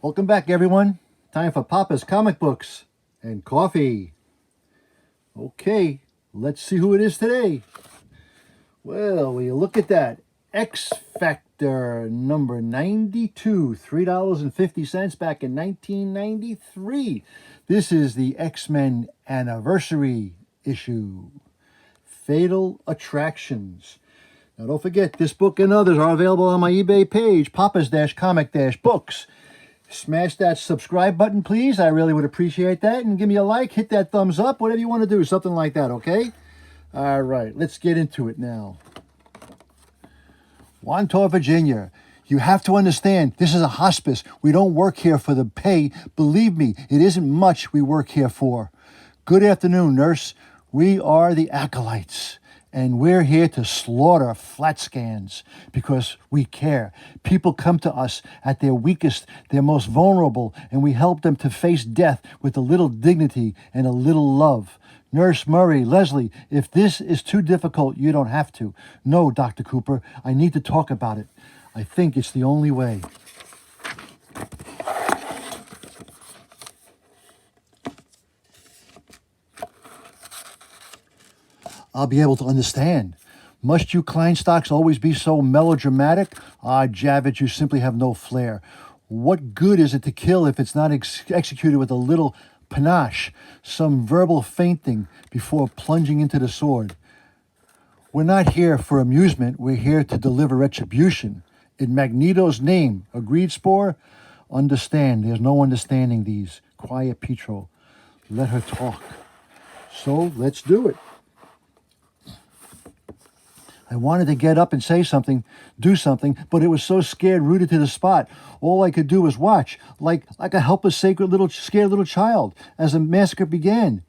Welcome back, everyone. Time for Papa's comic books and coffee. Okay, let's see who it is today. Well, will you look at that? X Factor number 92, $3.50 back in 1993. This is the X-Men anniversary issue. Fatal Attractions. Now don't forget, this book and others are available on my eBay page, papas-comic-books. Smash that subscribe button, please. I really would appreciate that. And give me a like, hit that thumbs up, whatever you want to do, something like that, okay? All right, let's get into it now. Wantagh, Virginia. You have to understand, this is a hospice. We don't work here for the pay. Believe me, it isn't much we work here for. Good afternoon, nurse. We are the Acolytes, and we're here to slaughter flat scans because we care. People come to us at their weakest, their most vulnerable, and we help them to face death with a little dignity and a little love. Nurse Murray, Leslie, if this is too difficult, you don't have to. No, Dr. Cooper, I need to talk about it. I think it's the only way. I'll be able to understand. Must you Kleinstocks always be so melodramatic? Ah, Javits, you simply have no flair. What good is it to kill if it's not executed with a little panache, some verbal feinting before plunging into the sword? We're not here for amusement. We're here to deliver retribution. In Magneto's name, agreed, Spore? Understand. There's no understanding these. Quiet, Pietro. Let her talk. So, let's do it. I wanted to get up and say something, do something, but it was so scared, rooted to the spot. All I could do was watch, like a helpless, scared little child, as the massacre began.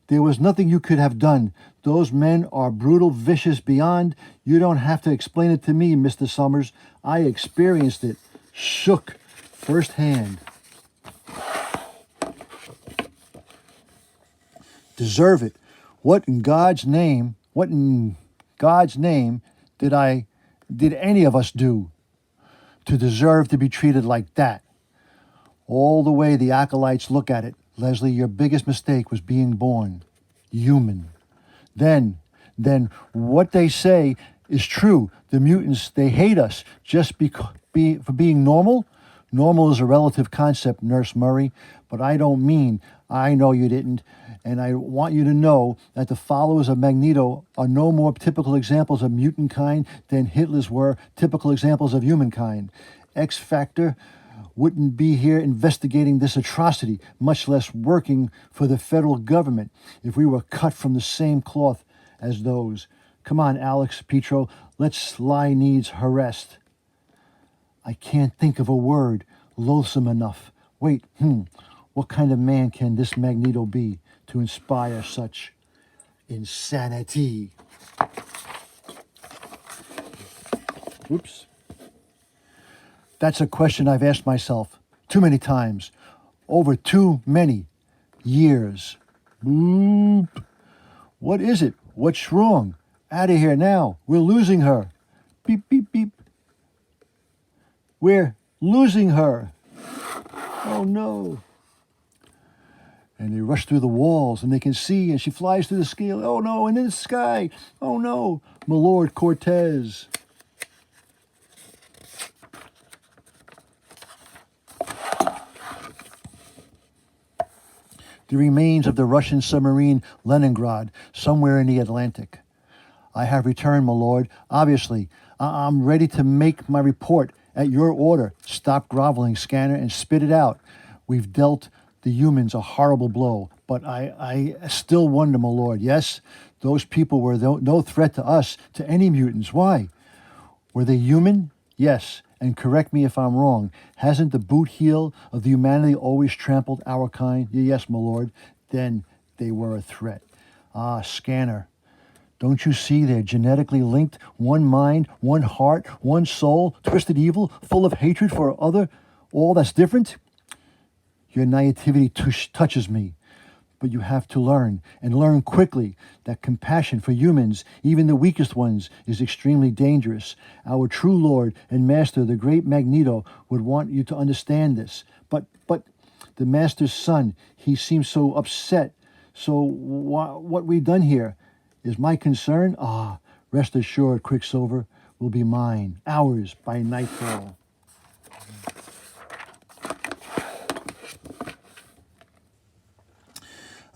There was nothing you could have done. Those men are brutal, vicious beyond. You don't have to explain it to me, Mr. Summers. I experienced it, shook, firsthand. Deserve it. What in God's name did any of us do to deserve to be treated like that? All the way the Acolytes look at it, Leslie, your biggest mistake was being born human. Then what they say is true. The mutants, they hate us just for being normal. Normal is a relative concept, Nurse Murray, but I don't mean, I know you didn't, and I want you to know that the followers of Magneto are no more typical examples of mutant kind than Hitler's were typical examples of humankind. X Factor wouldn't be here investigating this atrocity, much less working for the federal government, if we were cut from the same cloth as those. Come on, Alex, Pietro, let's lie needs her rest. I can't think of a word loathsome enough. Wait, what kind of man can this Magneto be to inspire such insanity? Whoops. That's a question I've asked myself too many times, over too many years. Boop. What is it? What's wrong? Out of here now. We're losing her. Beep, beep, beep. We're losing her. Oh, no. And they rush through the walls, and they can see, and she flies through the scale. Oh, no, and in the sky. Oh, no. My Lord Cortez. The remains of the Russian submarine Leningrad, somewhere in the Atlantic. I have returned, my lord. Obviously, I'm ready to make my report at your order. Stop groveling, Scanner, and spit it out. We've dealt the humans a horrible blow, but I still wonder, my lord. Yes, those people were no threat to us, to any mutants. Why? Were they human? Yes, and correct me if I'm wrong. Hasn't the boot heel of the humanity always trampled our kind? Yes, my lord. Then they were a threat. Ah, Scanner. Don't you see they're genetically linked? One mind, one heart, one soul, twisted evil, full of hatred for other, all that's different? Your naivety touches me. But you have to learn, and learn quickly, that compassion for humans, even the weakest ones, is extremely dangerous. Our true Lord and Master, the great Magneto, would want you to understand this. But the Master's son, he seems so upset. So what we've done here is my concern. Rest assured, Quicksilver will be mine, ours by nightfall.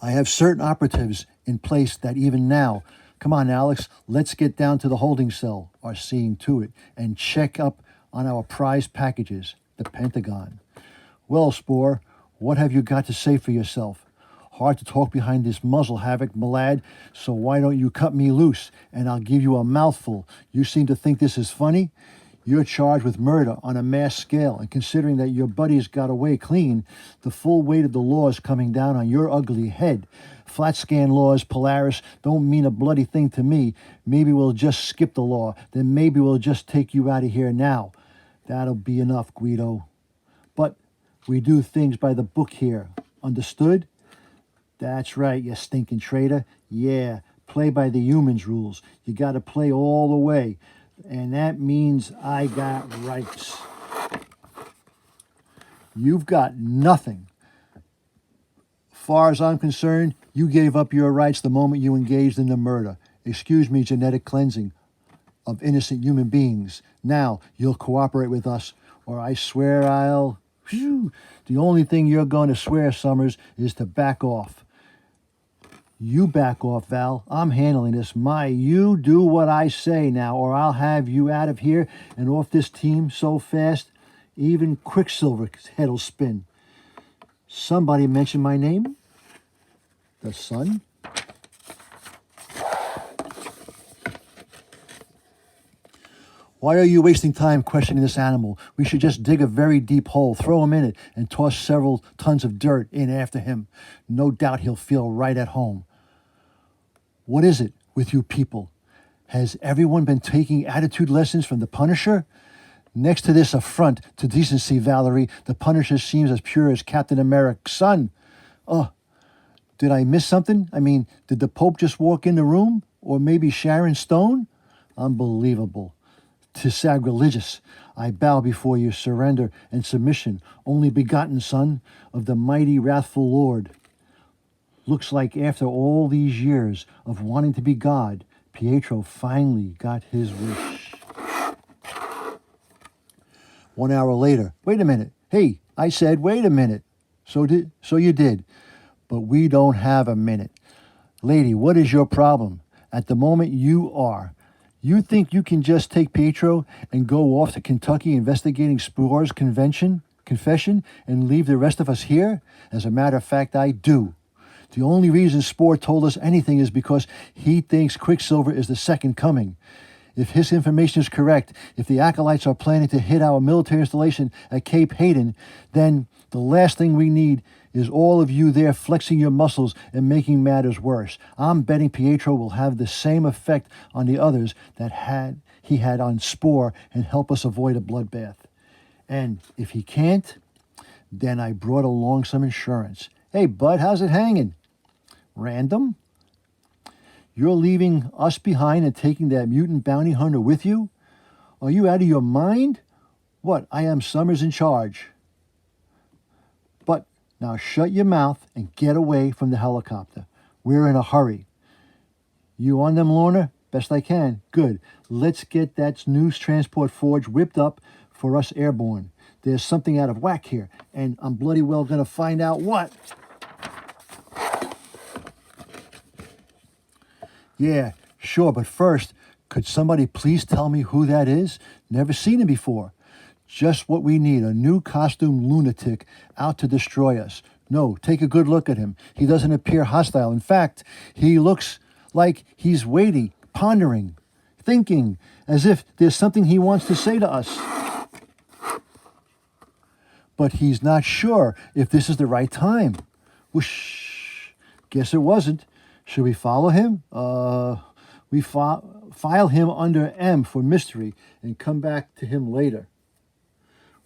I have certain operatives in place that even now, come on, Alex, let's get down to the holding cell, are seeing to it, and check up on our prize packages, the Pentagon. Well, Spore, what have you got to say for yourself? Hard to talk behind this muzzle, Havoc, my lad, so why don't you cut me loose, and I'll give you a mouthful. You seem to think this is funny? You're charged with murder on a mass scale, and considering that your buddies got away clean, the full weight of the law is coming down on your ugly head. Flat scan laws, Polaris, don't mean a bloody thing to me. Maybe we'll just skip the law. Then maybe we'll just take you out of here now. That'll be enough, Guido. But we do things by the book here. Understood? That's right, you stinking traitor. Yeah, play by the humans' rules. You gotta play all the way. And that means I got rights. You've got nothing. Far as I'm concerned, you gave up your rights the moment you engaged in the murder. Excuse me, genetic cleansing of innocent human beings. Now you'll cooperate with us, or I swear I'll... Whew, the only thing you're going to swear, Summers, is to back off. You back off, Val. I'm handling this. You do what I say now, or I'll have you out of here and off this team so fast, even Quicksilver's head'll spin. Somebody mentioned my name? The Sun? Why are you wasting time questioning this animal? We should just dig a very deep hole, throw him in it, and toss several tons of dirt in after him. No doubt he'll feel right at home. What is it with you people? Has everyone been taking attitude lessons from the Punisher? Next to this affront to decency, Valerie, the Punisher seems as pure as Captain America's son. Did I miss something? I mean, did the Pope just walk in the room? Or maybe Sharon Stone? Unbelievable. 'Tis sacrilegious. I bow before your surrender and submission, only begotten son of the mighty wrathful Lord. Looks like after all these years of wanting to be God, Pietro finally got his wish. 1 hour later. Wait a minute. Hey, I said wait a minute. So you did. But we don't have a minute. Lady, what is your problem? At the moment you think you can just take Pietro and go off to Kentucky investigating Spore's confession and leave the rest of us here? As a matter of fact, I do. The only reason Spore told us anything is because he thinks Quicksilver is the second coming. If his information is correct, if the Acolytes are planning to hit our military installation at Cape Hayden, then the last thing we need is all of you there flexing your muscles and making matters worse. I'm betting Pietro will have the same effect on the others that he had on Spore and help us avoid a bloodbath. And if he can't, then I brought along some insurance. Hey, bud, how's it hanging? Random? You're leaving us behind and taking that mutant bounty hunter with you? Are you out of your mind? What, I am Summers in charge. But now shut your mouth and get away from the helicopter. We're in a hurry. You on them, Lorna? Best I can. Good. Let's get that news transport forge whipped up for us airborne. There's something out of whack here, and I'm bloody well going to find out what. Yeah, sure, but first, could somebody please tell me who that is? Never seen him before. Just what we need, a new costume lunatic out to destroy us. No, take a good look at him. He doesn't appear hostile. In fact, he looks like he's waiting, pondering, thinking, as if there's something he wants to say to us. But he's not sure if this is the right time. Whoosh. Guess it wasn't. Should we follow him? We file him under M for mystery and come back to him later.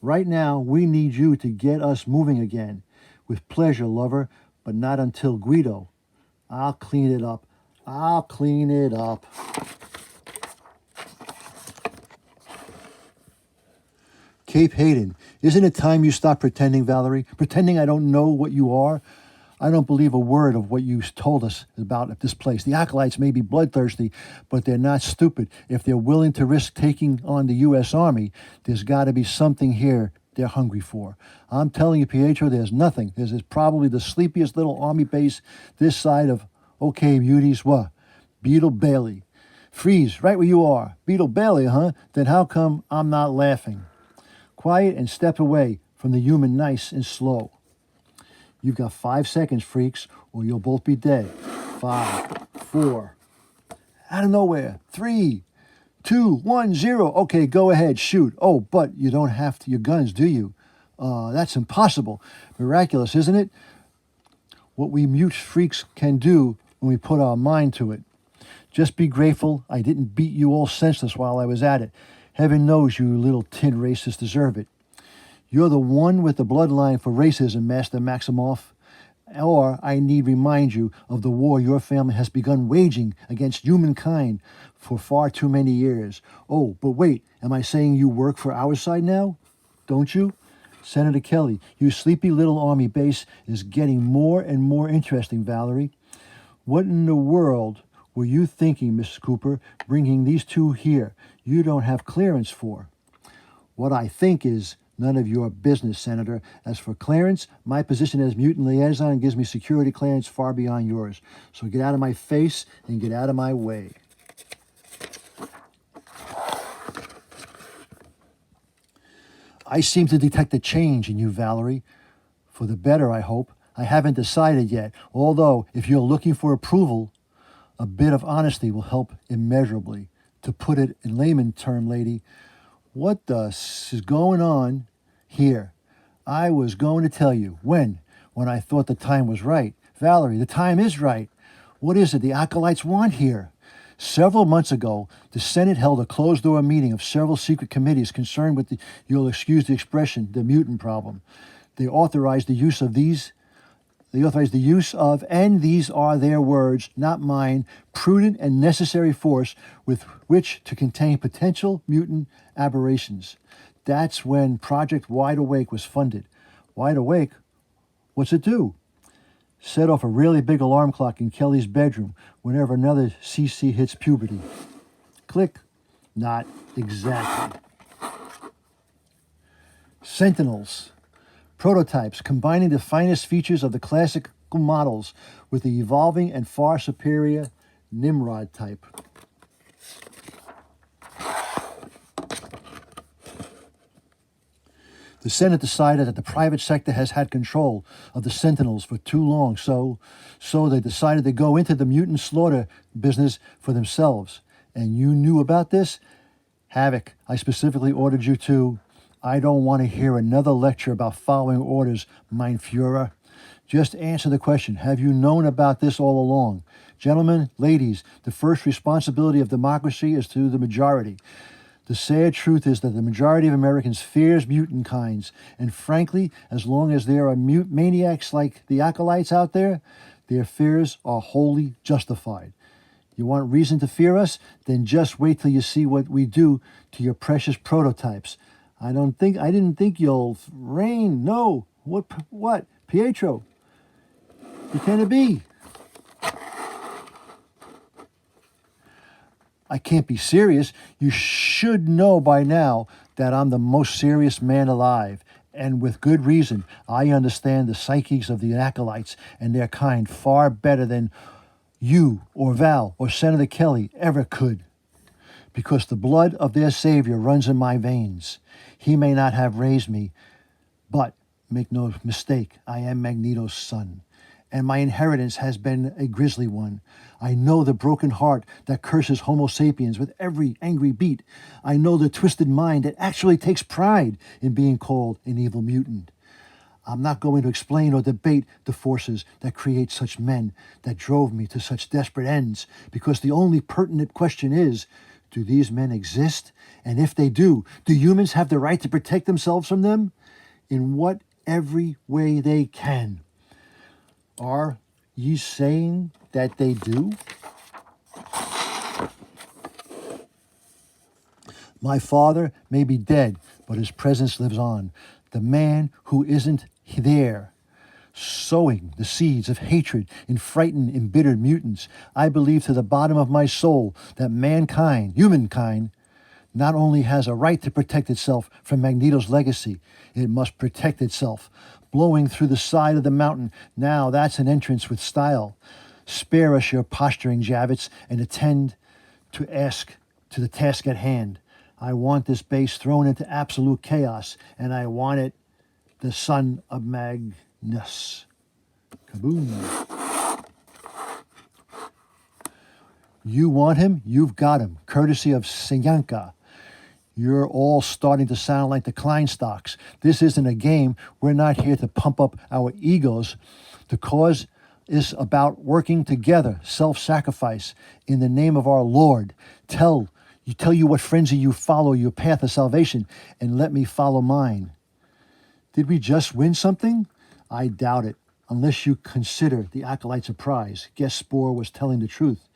Right now, we need you to get us moving again. With pleasure, lover, but not until Guido. I'll clean it up. I'll clean it up. Cape Hayden, isn't it time you stop pretending, Valerie? Pretending I don't know what you are? I don't believe a word of what you told us about this place. The Acolytes may be bloodthirsty, but they're not stupid. If they're willing to risk taking on the U.S. Army, there's got to be something here they're hungry for. I'm telling you, Pietro, there's nothing. This is probably the sleepiest little army base this side of, okay, beauties, what? Beetle Bailey. Freeze, right where you are. Beetle Bailey, huh? Then how come I'm not laughing? Quiet and step away from the human nice and slow. You've got 5 seconds, freaks, or you'll both be dead. 5, 4, out of nowhere. 3, 2, 1, 0. Okay, go ahead, shoot. Oh, but you don't have your guns, do you? That's impossible. Miraculous, isn't it? What we mute freaks can do when we put our mind to it. Just be grateful I didn't beat you all senseless while I was at it. Heaven knows you little tin racists deserve it. You're the one with the bloodline for racism, Master Maximoff. Or I need remind you of the war your family has begun waging against humankind for far too many years. Oh, but wait, am I saying you work for our side now? Don't you? Senator Kelly, your sleepy little army base is getting more and more interesting, Valerie. What in the world were you thinking, Mrs. Cooper, bringing these two here you don't have clearance for? What I think is none of your business, Senator. As for clearance, my position as mutant liaison gives me security clearance far beyond yours. So get out of my face and get out of my way. I seem to detect a change in you, Valerie. For the better, I hope. I haven't decided yet, although if you're looking for approval, a bit of honesty will help immeasurably. To put it in layman term, lady, what the is going on here? I was going to tell you. When? When I thought the time was right. Valerie, the time is right. What is it the Acolytes want here? Several months ago, the Senate held a closed-door meeting of several secret committees concerned with you'll excuse the expression, the mutant problem. They authorized the use of, and these are their words, not mine, prudent and necessary force with which to contain potential mutant aberrations. That's when Project Wide Awake was funded. Wide Awake? What's it do? Set off a really big alarm clock in Kelly's bedroom whenever another CC hits puberty. Click. Not exactly. Sentinels. Prototypes combining the finest features of the classical models with the evolving and far superior Nimrod type. The Senate decided that the private sector has had control of the Sentinels for too long, so they decided to go into the mutant slaughter business for themselves. And you knew about this? Havoc, I specifically ordered you to. I don't want to hear another lecture about following orders, mein Führer. Just answer the question. Have you known about this all along? Gentlemen, ladies, the first responsibility of democracy is to the majority. The sad truth is that the majority of Americans fears mutant kinds, and frankly, as long as there are maniacs like the Acolytes out there, their fears are wholly justified. You want reason to fear us? Then just wait till you see what we do to your precious prototypes. I didn't think you'll reign. No. What? Pietro. Who can it be? I can't be serious. You should know by now that I'm the most serious man alive. And with good reason. I understand the psyches of the Acolytes and their kind far better than you or Val or Senator Kelly ever could. Because the blood of their savior runs in my veins. He may not have raised me, but make no mistake, I am Magneto's son. And my inheritance has been a grisly one. I know the broken heart that curses Homo sapiens with every angry beat. I know the twisted mind that actually takes pride in being called an evil mutant. I'm not going to explain or debate the forces that create such men that drove me to such desperate ends, because the only pertinent question is, do these men exist? And if they do humans have the right to protect themselves from them? In what every way they can. Are ye saying that they do? My father may be dead, but his presence lives on. The man who isn't there, sowing the seeds of hatred in frightened, embittered mutants. I believe to the bottom of my soul that mankind, humankind, not only has a right to protect itself from Magneto's legacy, it must protect itself. Blowing through the side of the mountain, now that's an entrance with style. Spare us your posturing, Javits, and attend to the task at hand. I want this base thrown into absolute chaos, and I want it the son of Magnus. Kaboom. You want him? You've got him. Courtesy of Senyanka. You're all starting to sound like the Kleinstocks. This isn't a game. We're not here to pump up our egos. The cause is about working together, self-sacrifice in the name of our Lord. Tell you what frenzy you follow, your path of salvation, and let me follow mine. Did we just win something? I doubt it, unless you consider the Acolytes a prize. Guess Spore was telling the truth.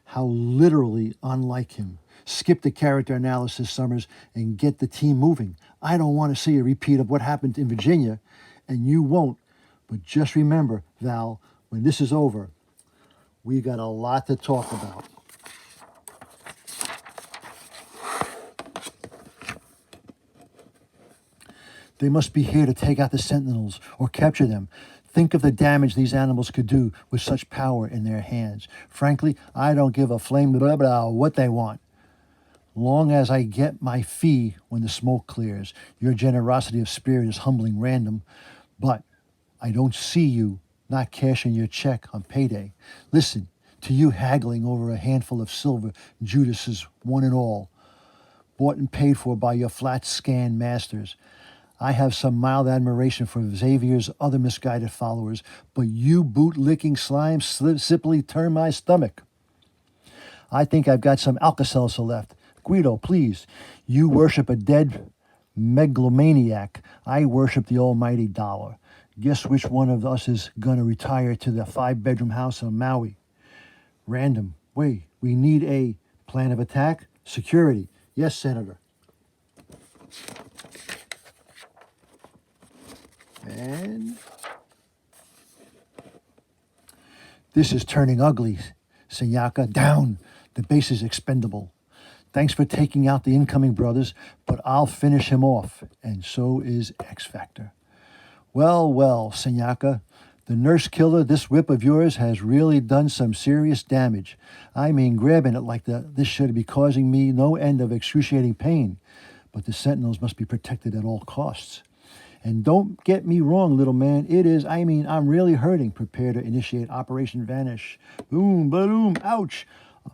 How literally unlike him. Skip the character analysis, Summers, and get the team moving. I don't want to see a repeat of what happened in Virginia, and you won't. But just remember, Val, when this is over, we got a lot to talk about. They must be here to take out the Sentinels or capture them. Think of the damage these animals could do with such power in their hands. Frankly, I don't give a flame blah blah what they want. Long as I get my fee when the smoke clears. Your generosity of spirit is humbling random, but I don't see you not cashing your check on payday. Listen, to you haggling over a handful of silver, Judas's one and all, bought and paid for by your flat scan masters. I have some mild admiration for Xavier's other misguided followers, but you boot-licking slime simply turn my stomach. I think I've got some Alka-Seltzer left. Guido, please. You worship a dead megalomaniac. I worship the almighty dollar. Guess which one of us is going to retire to the 5-bedroom house on Maui? Random. Wait, we need a plan of attack? Security. Yes, Senator. And this is turning ugly, Senyaka. Down. The base is expendable. Thanks for taking out the incoming brothers, but I'll finish him off, and so is X-Factor. Well, Senyaka, the nurse killer, this whip of yours, has really done some serious damage. I mean, grabbing it like this should be causing me no end of excruciating pain, but the Sentinels must be protected at all costs. And don't get me wrong, little man, I'm really hurting. Prepare to initiate Operation Vanish. Boom, boom, ouch.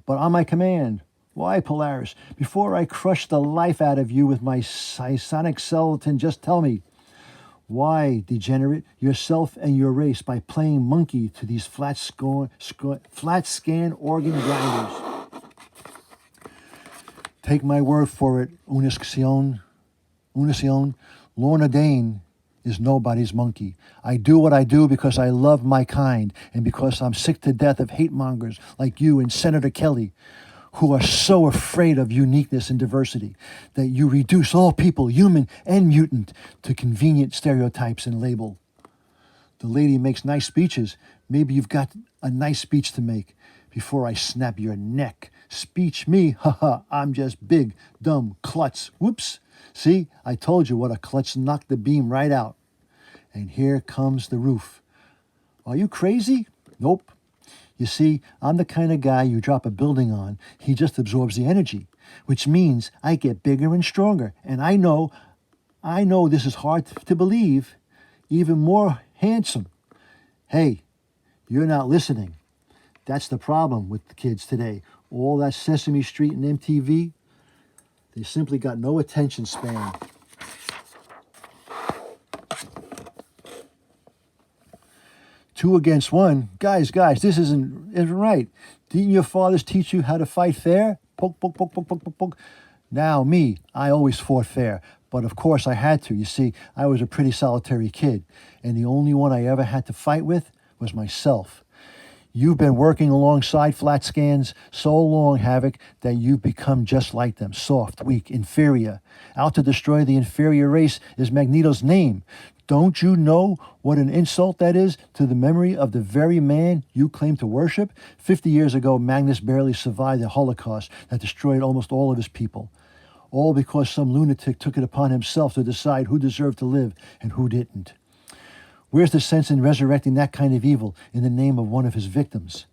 But on my command. Why, Polaris? Before I crush the life out of you with my psionic skeleton, just tell me, why, degenerate, yourself and your race by playing monkey to these flat scan organ grinders? Take my word for it, Unision. Lorna Dane is nobody's monkey. I do what I do because I love my kind and because I'm sick to death of hate mongers like you and Senator Kelly, who are so afraid of uniqueness and diversity that you reduce all people, human and mutant, to convenient stereotypes and label. The lady makes nice speeches. Maybe you've got a nice speech to make before I snap your neck. Speech me, haha, I'm just big, dumb, klutz. Whoops. See, I told you what a klutz knocked the beam right out. And here comes the roof. Are you crazy? Nope. You see, I'm the kind of guy you drop a building on, he just absorbs the energy, which means I get bigger and stronger. And I know this is hard to believe, even more handsome. Hey, you're not listening. That's the problem with the kids today. All that Sesame Street and MTV, they simply got no attention span. Two against one. Guys, this isn't right. Didn't your fathers teach you how to fight fair? Poke, poke, poke, poke, poke, poke, poke. Now, me, I always fought fair. But of course I had to. You see, I was a pretty solitary kid. And the only one I ever had to fight with was myself. You've been working alongside flat scans so long, Havoc, that you've become just like them. Soft, weak, inferior. Out to destroy the inferior race is Magneto's name. Don't you know what an insult that is to the memory of the very man you claim to worship? 50 years ago, Magnus barely survived the Holocaust that destroyed almost all of his people. All because some lunatic took it upon himself to decide who deserved to live and who didn't. Where's the sense in resurrecting that kind of evil in the name of one of his victims?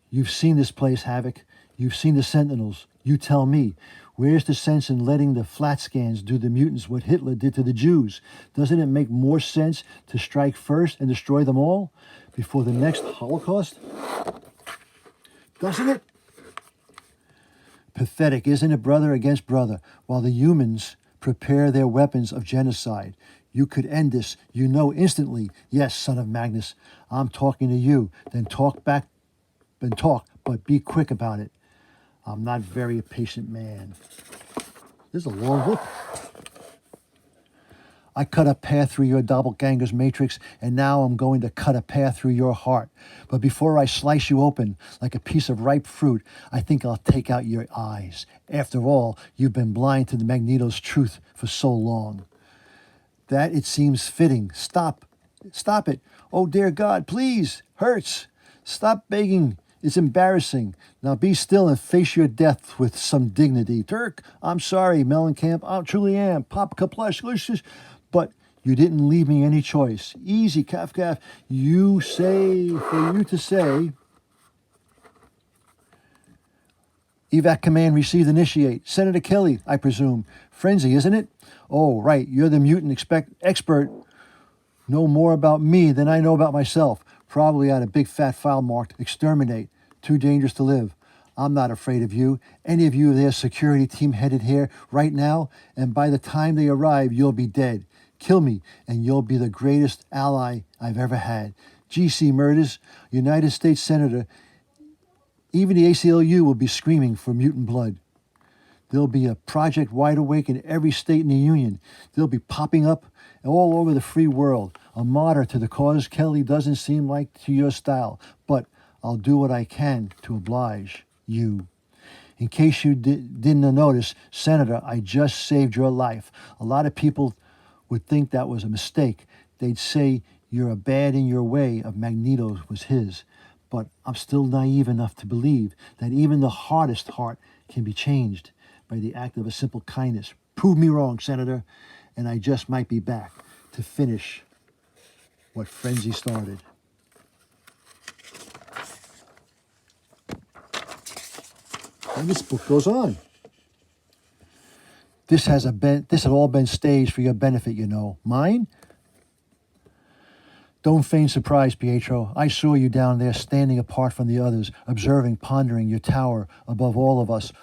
You've seen this place, Havoc. You've seen the Sentinels. You tell me. Where's the sense in letting the flat scans do the mutants what Hitler did to the Jews? Doesn't it make more sense to strike first and destroy them all before the next Holocaust? Doesn't it? Pathetic, isn't it, brother against brother, while the humans prepare their weapons of genocide? You could end this, you know, instantly. Yes, son of Magnus, I'm talking to you. Then talk back, but be quick about it. I'm not very a patient man. This is a long book. I cut a path through your doppelganger's matrix, and now I'm going to cut a path through your heart. But before I slice you open like a piece of ripe fruit, I think I'll take out your eyes. After all, you've been blind to the Magneto's truth for so long. That it seems fitting. Stop it. Oh, dear God, please. Hurts. Stop begging. It's embarrassing. Now be still and face your death with some dignity. Turk, I'm sorry, Mellencamp. I truly am. Pop Kaplush. But you didn't leave me any choice. Easy, Kafka. You say, for you to say, evac command received, initiate. Senator Kelly, I presume. Frenzy, isn't it? Oh, right. You're the mutant expert. Know more about me than I know about myself. Probably had a big fat file marked exterminate. Too dangerous to live. I'm not afraid of you. Any of you, their security team headed here right now, and by the time they arrive, you'll be dead. Kill me, and you'll be the greatest ally I've ever had. GC murders, United States Senator. Even the ACLU will be screaming for mutant blood. There'll be a Project Wide Awake in every state in the Union. They'll be popping up all over the free world. A martyr to the cause, Kelly, doesn't seem like to your style, but I'll do what I can to oblige you. In case you didn't notice, Senator, I just saved your life. A lot of people would think that was a mistake. They'd say you're a bad in your way of Magneto was his. But I'm still naive enough to believe that even the hardest heart can be changed by the act of a simple kindness. Prove me wrong, Senator, and I just might be back to finish what Frenzy started. And this book goes on. This had all been staged for your benefit, you know. Mine? Don't feign surprise, Pietro. I saw you down there standing apart from the others, observing, pondering your tower above all of us,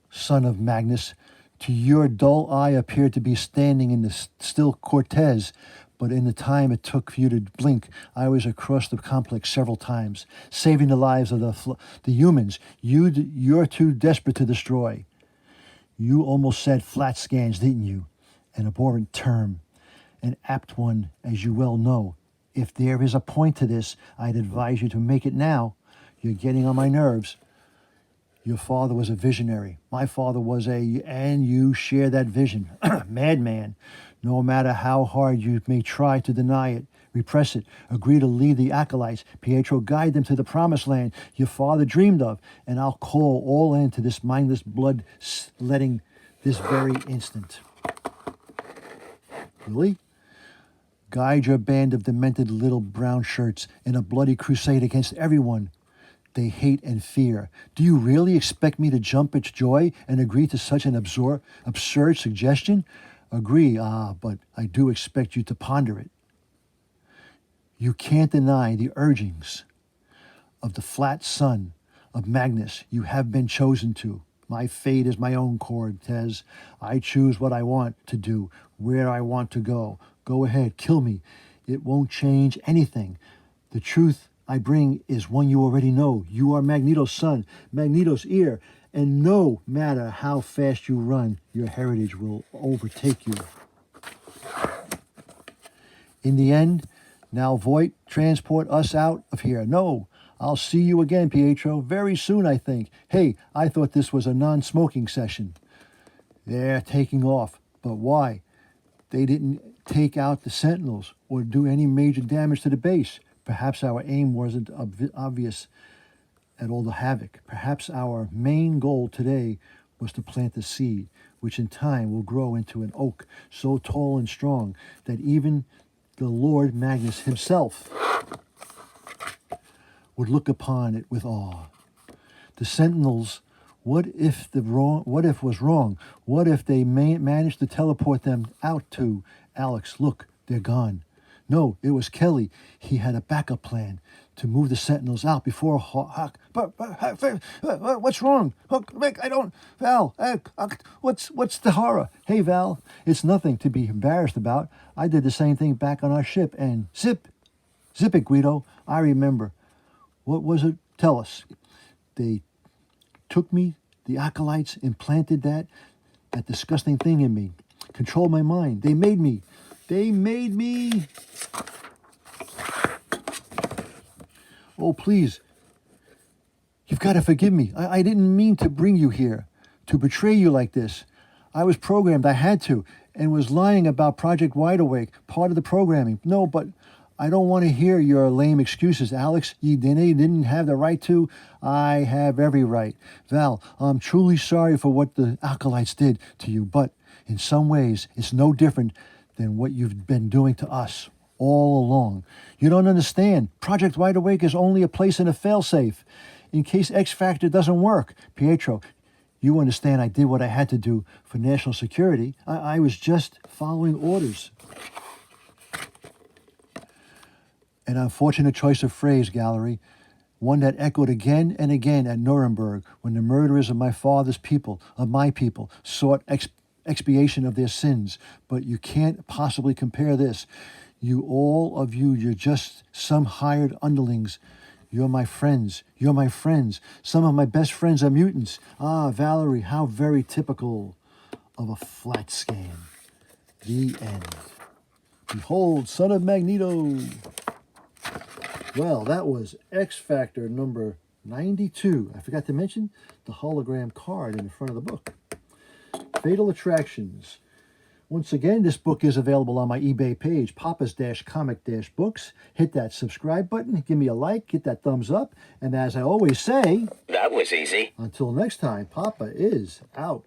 son of Magnus. To your dull eye appeared to be standing in the still Cortez, but in the time it took for you to blink, I was across the complex several times, saving the lives of the humans you're too desperate to destroy. You almost said flat scans, didn't you? An abhorrent term, an apt one, as you well know. If there is a point to this, I'd advise you to make it now. You're getting on my nerves. Your father was a visionary. My father was and you share that vision. Madman. No matter how hard you may try to deny it, repress it, agree to lead the acolytes, Pietro, guide them to the promised land your father dreamed of, and I'll call all into this mindless blood letting this very instant. Really? Guide your band of demented little brown shirts in a bloody crusade against everyone they hate and fear. Do you really expect me to jump at joy and agree to such an absurd suggestion? Agree, but I do expect you to ponder it. You can't deny the urgings of the flat son of Magnus you have been chosen to. My fate is my own, Cortez. I choose what I want to do, where I want to go. Go ahead, kill me. It won't change anything. The truth I bring is one you already know. You are Magneto's son, Magneto's heir, and no matter how fast you run, your heritage will overtake you. In the end, Now, Voight, transport us out of here. No, I'll see you again, Pietro, very soon, I think. Hey, I thought this was a non-smoking session. They're taking off. But why? They didn't take out the Sentinels or do any major damage to the base. Perhaps our aim wasn't obvious at all the havoc. Perhaps our main goal today was to plant the seed, which in time will grow into an oak so tall and strong that even the Lord Magnus himself would look upon it with awe. The Sentinels, what if was wrong? What if they managed to teleport them out to Alex? Look, they're gone. No, it was Kelly. He had a backup plan to move the Sentinels out before Hawk. But what's wrong? Rick, I don't. Val, what's the horror? Hey, Val, it's nothing to be embarrassed about. I did the same thing back on our ship, and zip it, Guido. I remember. What was it? Tell us. They took me, the acolytes implanted that disgusting thing in me, controlled my mind. They made me. Oh, please. You've got to forgive me. I didn't mean to bring you here, to betray you like this. I was programmed, I had to, and was lying about Project Wide Awake, part of the programming. No, but I don't want to hear your lame excuses, Alex. You didn't have the right to. I have every right. Val, I'm truly sorry for what the acolytes did to you, but in some ways, it's no different than what you've been doing to us all along. You don't understand. Project Wide Awake is only a place in a failsafe in case X Factor doesn't work. Pietro, you understand I did what I had to do for national security. I was just following orders. An unfortunate choice of phrase, Gallery, one that echoed again and again at Nuremberg when the murderers of my father's people, of my people, sought expiation of their sins. But you can't possibly compare this. You're just some hired underlings. You're my friends. Some of my best friends are mutants. Ah, Valerie, how very typical of a flat scan. The end. Behold, son of Magneto. Well, that was X Factor number 92. I forgot to mention the hologram card in the front of the book. Fatal Attractions. Once again, this book is available on my eBay page, Papa's-Comic-Books. Hit that subscribe button, give me a like, hit that thumbs up, and as I always say... That was easy. Until next time, Papa is out.